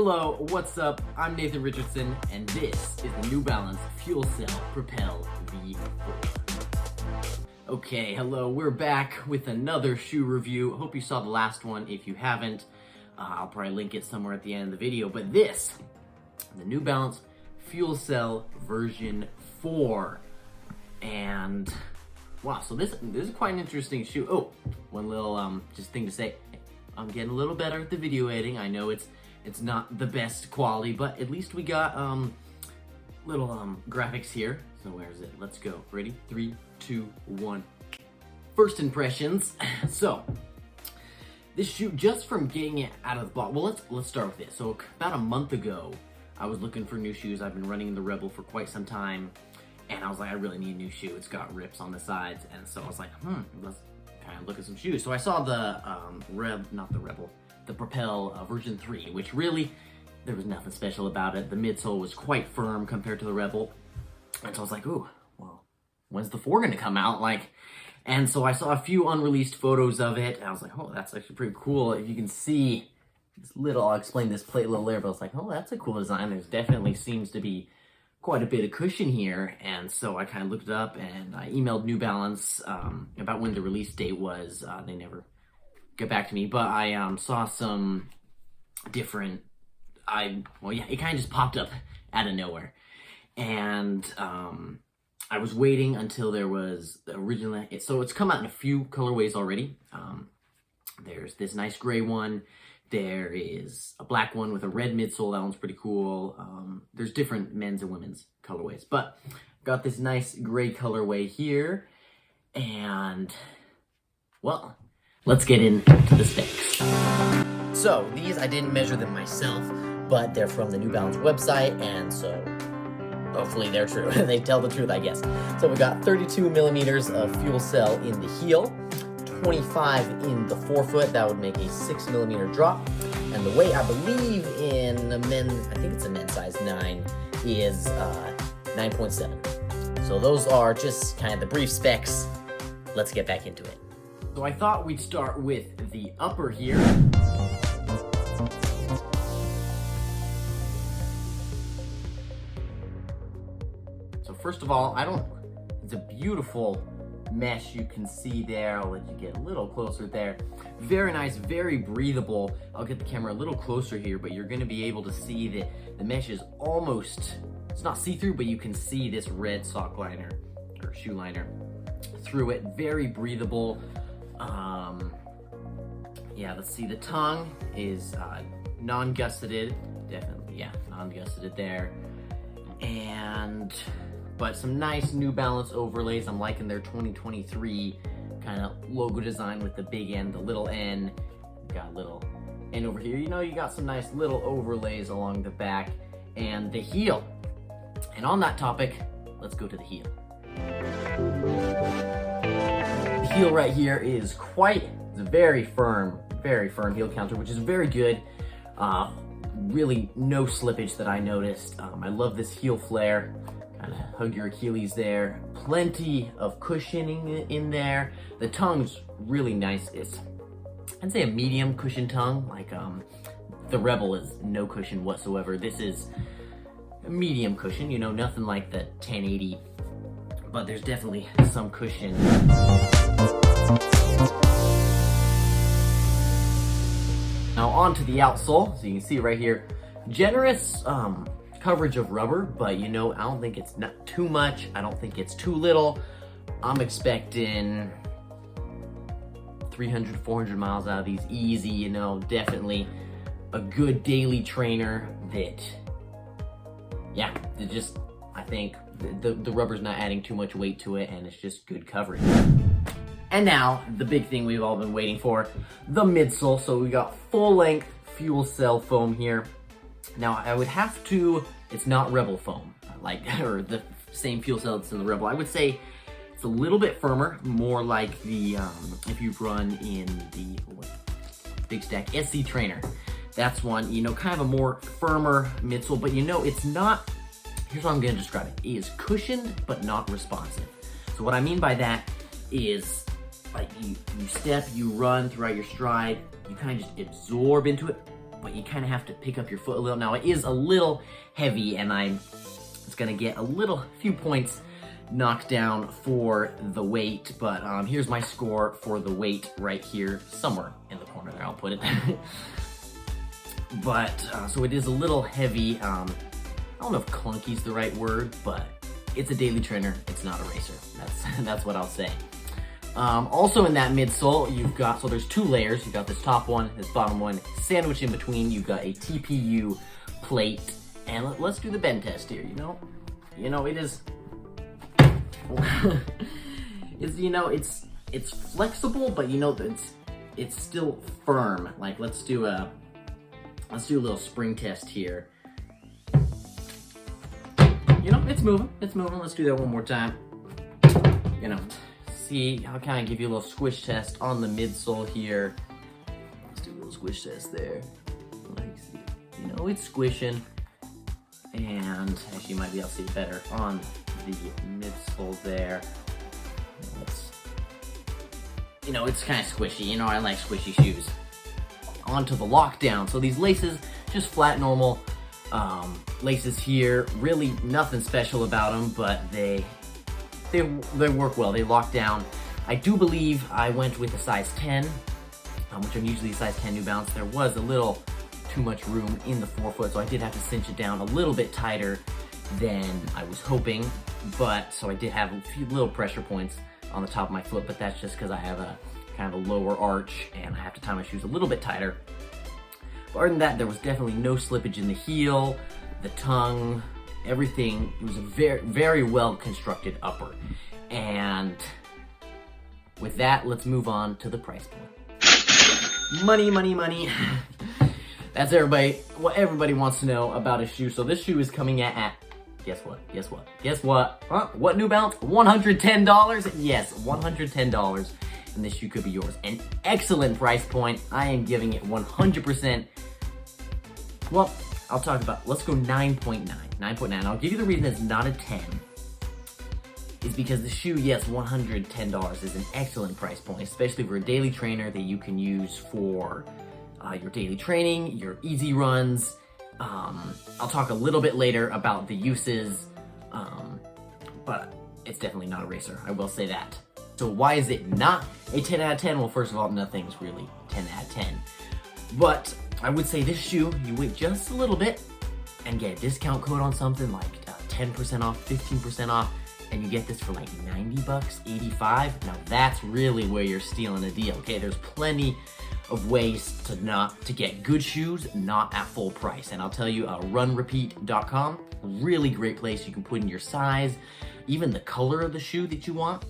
Hello, what's up? I'm Nathan Richardson, and this is the New Balance FuelCell Propel V4. Okay, hello, we're back with another shoe review. Hope you saw the last one. If you haven't, I'll probably link it somewhere at the end of the video. But this, the New Balance FuelCell version 4. And wow, so this is quite an interesting shoe. Oh, one little just thing to say. I'm getting a little better at the video editing. I know it's not the best quality, but at least we got little graphics here. So where is it? Let's go. Ready? 3, 2, 1. First impressions. So this shoe, just from getting it out of the box. Well, let's start with this. So about a month ago, I was looking for new shoes. I've been running the Rebel for quite some time, and I was like, I really need a new shoe. It's got rips on the sides, and so I was like, let's kind of look at some shoes. So I saw the the Propel version 3, which really, there was nothing special about it. The midsole was quite firm compared to the Rebel. And so I was like, ooh, well, when's the 4 gonna come out? And so I saw a few unreleased photos of it, and I was like, oh, that's actually pretty cool. If you can see this little, I'll explain this plate a little later, but I was like, oh, that's a cool design. There's definitely seems to be quite a bit of cushion here. And so I kind of looked it up, and I emailed New Balance about when the release date was. They never get back to me, but I saw some different, it kind of just popped up out of nowhere. And I was waiting until there was the original, so it's come out in a few colorways already. There's this nice gray one. There is a black one with a red midsole. That one's pretty cool. There's different men's and women's colorways, but got this nice gray colorway here. And, well, let's get into the specs. So these, I didn't measure them myself, but they're from the New Balance website, and so hopefully they're true. They tell the truth, I guess. So we got 32 millimeters of FuelCell in the heel, 25 in the forefoot. That would make a 6 millimeter drop. And the weight, I believe in a I think it's a men's size 9, is 9.7. So those are just kind of the brief specs. Let's get back into it. So I thought we'd start with the upper here. So first of all, it's a beautiful mesh you can see there. I'll let you get a little closer there. Very nice, very breathable. I'll get the camera a little closer here, but you're gonna be able to see that the mesh is almost, it's not see-through, but you can see this red sock liner or shoe liner through it. Very breathable. Yeah, let's see, the tongue is non-gusseted, definitely, yeah, non-gusseted there. But some nice New Balance overlays. I'm liking their 2023 kind of logo design with the big N, the little N. Got a little N over here. You know, you got some nice little overlays along the back and the heel. And on that topic, let's go to the heel. The heel right here is it's a very firm heel counter, which is very good. Really no slippage that I noticed. I love this heel flare. Kind of hug your Achilles there. Plenty of cushioning in there. The tongue's really nice. I'd say a medium cushion tongue. Like the Rebel is no cushion whatsoever. This is a medium cushion, you know, nothing like the 1080, but there's definitely some cushion. Now on to the outsole. So you can see right here, generous coverage of rubber, but you know, I don't think it's not too much. I don't think it's too little. I'm expecting 300, 400 miles out of these easy, you know, definitely a good daily trainer that, yeah, I think the rubber's not adding too much weight to it, and it's just good coverage. And now, the big thing we've all been waiting for, the midsole. So we got full length FuelCell foam here. Now, I would have to, it's not Rebel foam, or the same FuelCell that's in the Rebel. I would say it's a little bit firmer, more like the, if you run in the Big Stack SC Trainer. That's one, you know, kind of a more firmer midsole, but you know, it's not, here's how I'm gonna describe it. It is cushioned, but not responsive. So what I mean by that is, like, you step, you run throughout your stride, you kind of just absorb into it, but you kind of have to pick up your foot a little. Now it is a little heavy, and it's gonna get a few points knocked down for the weight, but here's my score for the weight right here, somewhere in the corner there, I'll put it. But, so it is a little heavy. I don't know if clunky is the right word, but it's a daily trainer, it's not a racer. That's what I'll say. Also in that midsole, you've got, so there's 2 layers. You've got this top one, this bottom one, sandwich in between. You've got a TPU plate, and let's do the bend test here. You know, it is, it's flexible, but it's still firm. Like, let's do a little spring test here. It's moving. Let's do that one more time. See, I'll kind of give you a little squish test on the midsole here. Let's do a little squish test there. It's squishing. And actually, you might be able to see it better on the midsole there. It's kind of squishy. I like squishy shoes. Onto the lockdown. So these laces, just flat, normal laces here. Really nothing special about them, but they work well. They lock down. I do believe I went with a size 10, which I'm usually a size 10 New Balance. There was a little too much room in the forefoot, so I did have to cinch it down a little bit tighter than I was hoping. But so I did have a few little pressure points on the top of my foot, but that's just because I have a kind of a lower arch and I have to tie my shoes a little bit tighter. But other than that, there was definitely no slippage in the heel, the tongue, everything. It was a very, very well constructed upper. And with that, let's move on to the price point. Money. That's what everybody wants to know about a shoe. So this shoe is coming at guess what? Huh? What New Balance? $110? Yes, $110. And this shoe could be yours. An excellent price point. I am giving it 100%. Well, I'll talk about, let's go 9.9. 9.9. I'll give you the reason it's not a 10. Is because the shoe, yes, $110 is an excellent price point, especially for a daily trainer that you can use for your daily training, your easy runs. I'll talk a little bit later about the uses, but it's definitely not a racer, I will say that. So why is it not a 10 out of 10? Well, first of all, nothing's really 10 out of 10. But I would say this shoe, you wait just a little bit and get a discount code on something like 10% off, 15% off, and you get this for like 90 bucks, 85. Now that's really where you're stealing a deal, okay? There's plenty of ways to get good shoes, not at full price. And I'll tell you, runrepeat.com, really great place. You can put in your size, even the color of the shoe that you want.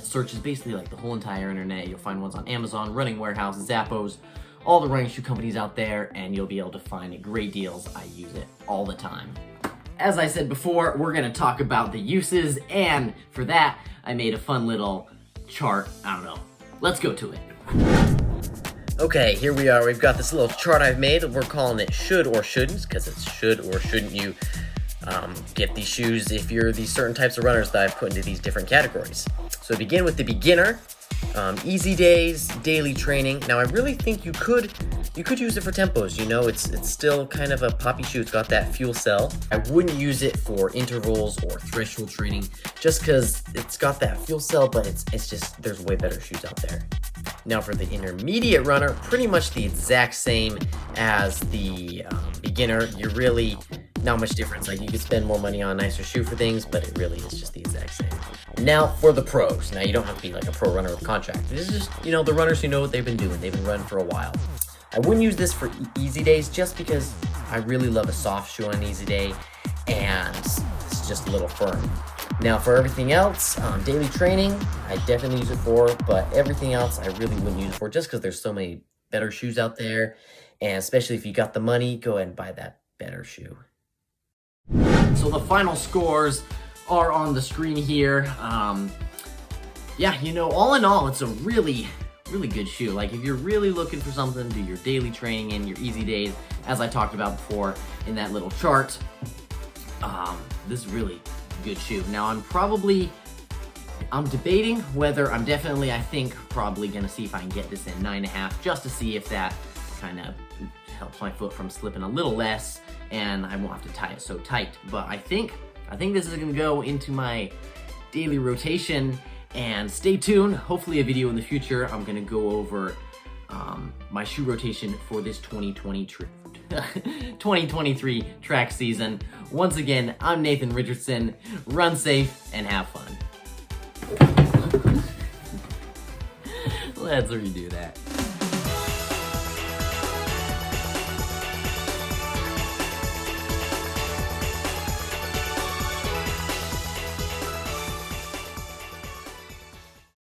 Search is basically like the whole entire internet. You'll find ones on Amazon, Running Warehouse, Zappos, all the running shoe companies out there, and you'll be able to find great deals. I use it all the time. As I said before, we're gonna talk about the uses, and for that, I made a fun little chart. I don't know. Let's go to it. Okay, here we are. We've got this little chart I've made. We're calling it should or shouldn't, because it's should or shouldn't you get these shoes if you're these certain types of runners that I've put into these different categories. So begin with the beginner, easy days, daily training. Now I really think you could use it for tempos. It's still kind of a poppy shoe. It's got that FuelCell. I wouldn't use it for intervals or threshold training just because it's got that FuelCell, but it's just, there's way better shoes out there. Now for the intermediate runner, pretty much the exact same as the beginner. You're really not much difference. Like, you could spend more money on a nicer shoe for things, but it really is just the exact same. Now for the pros. Now you don't have to be like a pro runner with a contract. This is just, the runners who know what they've been doing. They've been running for a while. I wouldn't use this for easy days just because I really love a soft shoe on an easy day, and it's just a little firm. Now for everything else, daily training, I definitely use it for, but everything else I really wouldn't use it for just because there's so many better shoes out there, and especially if you got the money, go ahead and buy that better shoe. So the final scores are on the screen here. Yeah, all in all, it's a really good shoe. Like, if you're really looking for something to do your daily training and your easy days, as I talked about before in that little chart, this is really good shoe. Now I'm debating whether I think probably gonna see if I can get this in 9.5 just to see if that kind of helps my foot from slipping a little less, and I won't have to tie it so tight. But I think this is gonna go into my daily rotation, and stay tuned. Hopefully a video in the future, I'm gonna go over my shoe rotation for this 2023 track season. Once again, I'm Nathan Richardson. Run safe and have fun. Let's redo that.